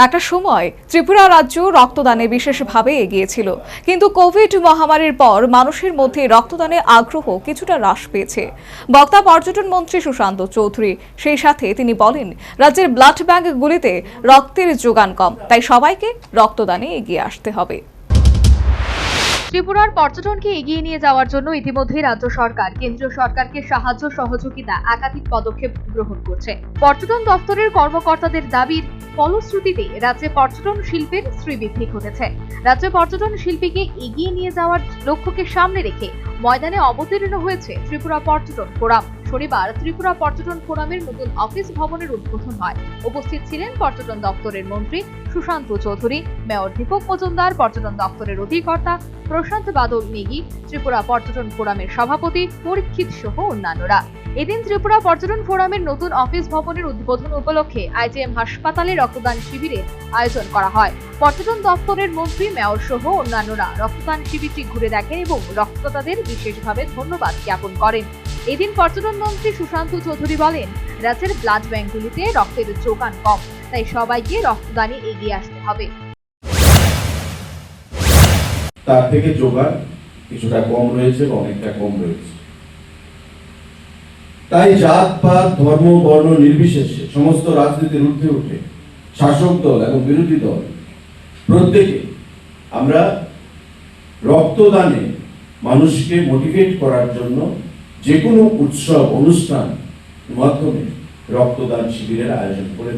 একটা সময় ত্রিপুরা রাজ্য রক্তদানে বিশেষভাবে এগিয়েছিল, কিন্তু কোভিড মহামারীর পর মানুষের মধ্যে রক্তদানে আগ্রহ কিছুটা হ্রাস পেয়েছে। বক্তা পর্যটন মন্ত্রী সুশান্ত চৌধুরী। সেই সাথে তিনি বলেন, রাজ্যের ব্লাড ব্যাংকগুলিতে রক্তের যোগান কম, তাই সবাইকে রক্তদানে এগিয়ে আসতে হবে। ত্রিপুরার পর্যটনকে এগিয়ে নিয়ে যাওয়ার জন্য ইতিমধ্যে রাজ্য সরকার কেন্দ্রীয় সরকারকে সাহায্য সহযোগিতা একাধিক পদক্ষেপ গ্রহণ করছে। পর্যটন দপ্তরের কর্মকর্তাদের দাবির ফলশ্রুতিতে রাজ্যে পর্যটন শিল্পের শ্রীবৃদ্ধি ঘটেছে। রাজ্যে পর্যটন শিল্পীকে এগিয়ে নিয়ে যাওয়ার লক্ষ্যকে সামনে রেখে ময়দানে অবতীর্ণ হয়েছে ত্রিপুরা পর্যটন ফোরাম। শনিবার ত্রিপুরা পর্যটন ফোরামের নতুন অফিস ভবনের উদ্বোধন হয়। উপস্থিত ছিলেন পর্যটন দপ্তরের মন্ত্রী সুশান্ত চৌধুরী, মেয়র দীপক মজুমদার, পর্যটন দপ্তরের অধিকর্তা প্রশান্ত বাদল নেগি, ত্রিপুরা পর্যটন ফোরামের সভাপতি পরীক্ষিত সহ অন্যান্যরা। এদিন ত্রিপুরা পর্যটন ফোরামের নতুন অফিস ভবনের উদ্বোধন উপলক্ষে আইজিএম হাসপাতালে রক্তদান শিবিরের আয়োজন করা হয়। পর্যটন দপ্তরের মন্ত্রী, মেয়র সহ অন্যান্যরা রক্তদান শিবিরটি ঘুরে দেখেন এবং রক্তদাতাদের বিশেষভাবে ধন্যবাদ জ্ঞাপন করেন। এদিন পর্যটন মন্ত্রী সুশান্ত চৌধুরী বলেন, রাজ্যের ব্লাড ব্যাংকগুলিতে রক্তের যোগান কম, তাই সবাইকে রক্তদানে এগিয়ে আসতে হবে। তার থেকে যোগান কিছুটা কম রয়েছে, অনেকটা কম রয়েছে। তাই জাত পাত ধর্ম বর্ণ নির্বিশেষে সমস্ত রাজনীতির ঊর্ধ্বে উঠে শাসক দল এবং বিরোধী দল প্রত্যেকে আমরা রক্তদানে মানুষকে মোটিভেট করার জন্য যে কোনো উৎসব অনুষ্ঠান মাধ্যমে রক্তদান শিবিরের আয়োজন করে।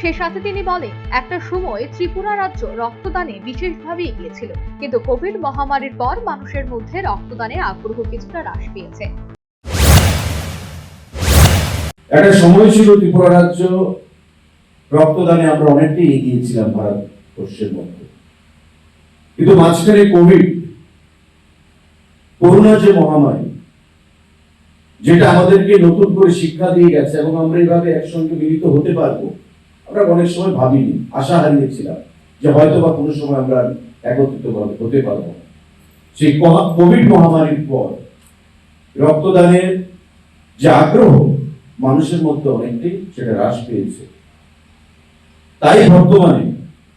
সে সাথে তিনি বলেন, একটা সময় ত্রিপুরা রাজ্য রক্তদানে বিশেষভাবে এগিয়েছিল, কিন্তু কোভিড মহামারীর পর মানুষের মধ্যে রক্তদানে আগ্রহ কিছুটা হ্রাস পেয়েছে। একটা সময় ছিল ত্রিপুরা রাজ্য রক্তদানে আমরা অনেকটাই এগিয়েছিলাম ভারতবর্ষের মধ্যে, কিন্তু মাঝখানে করোনা যে মহামারী, যেটা আমাদেরকে নতুন করে শিক্ষা দিয়ে গেছে এবং আমরা এইভাবে একসঙ্গে মিলিত হতে পারবো, আমরা অনেক সময় ভাবিনি, আশা হারিয়েছিলাম যে হয়তো বা কোনো সময় আমরা একত্রিত হতে পারবো। সেই কোভিড মহামারীর পর রক্তদানের যে আগ্রহ মানুষের মধ্যে অনেকটাই সেটা হ্রাস পেয়েছে। তাই বর্তমানে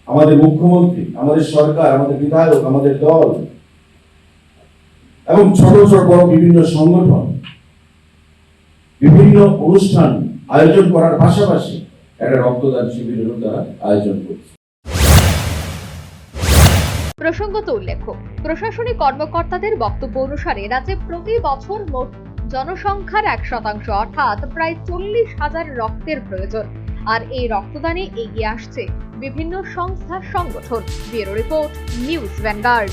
আমাদের মুখ্যমন্ত্রী, আমাদের সরকার, আমাদের বিধায়ক, আমাদের দল এবং ছোট ছোট বড় বিভিন্ন সংগঠন বিভিন্ন অনুষ্ঠান আয়োজন করার পাশাপাশি একটা রক্তদান শিবিরেরও তারা আয়োজন করছে। প্রসঙ্গত উল্লেখ্য, প্রশাসনিক কর্মকর্তাদের বক্তব্য অনুসারে রাজ্যে প্রতি বছর মোট জনসংখ্যার 1% অর্থাৎ প্রায় 40,000 রক্তের প্রয়োজন। আর এই রক্তদানে এগিয়ে আসছে বিভিন্ন সংস্থা সংগঠন। Bureau report, news vanguard.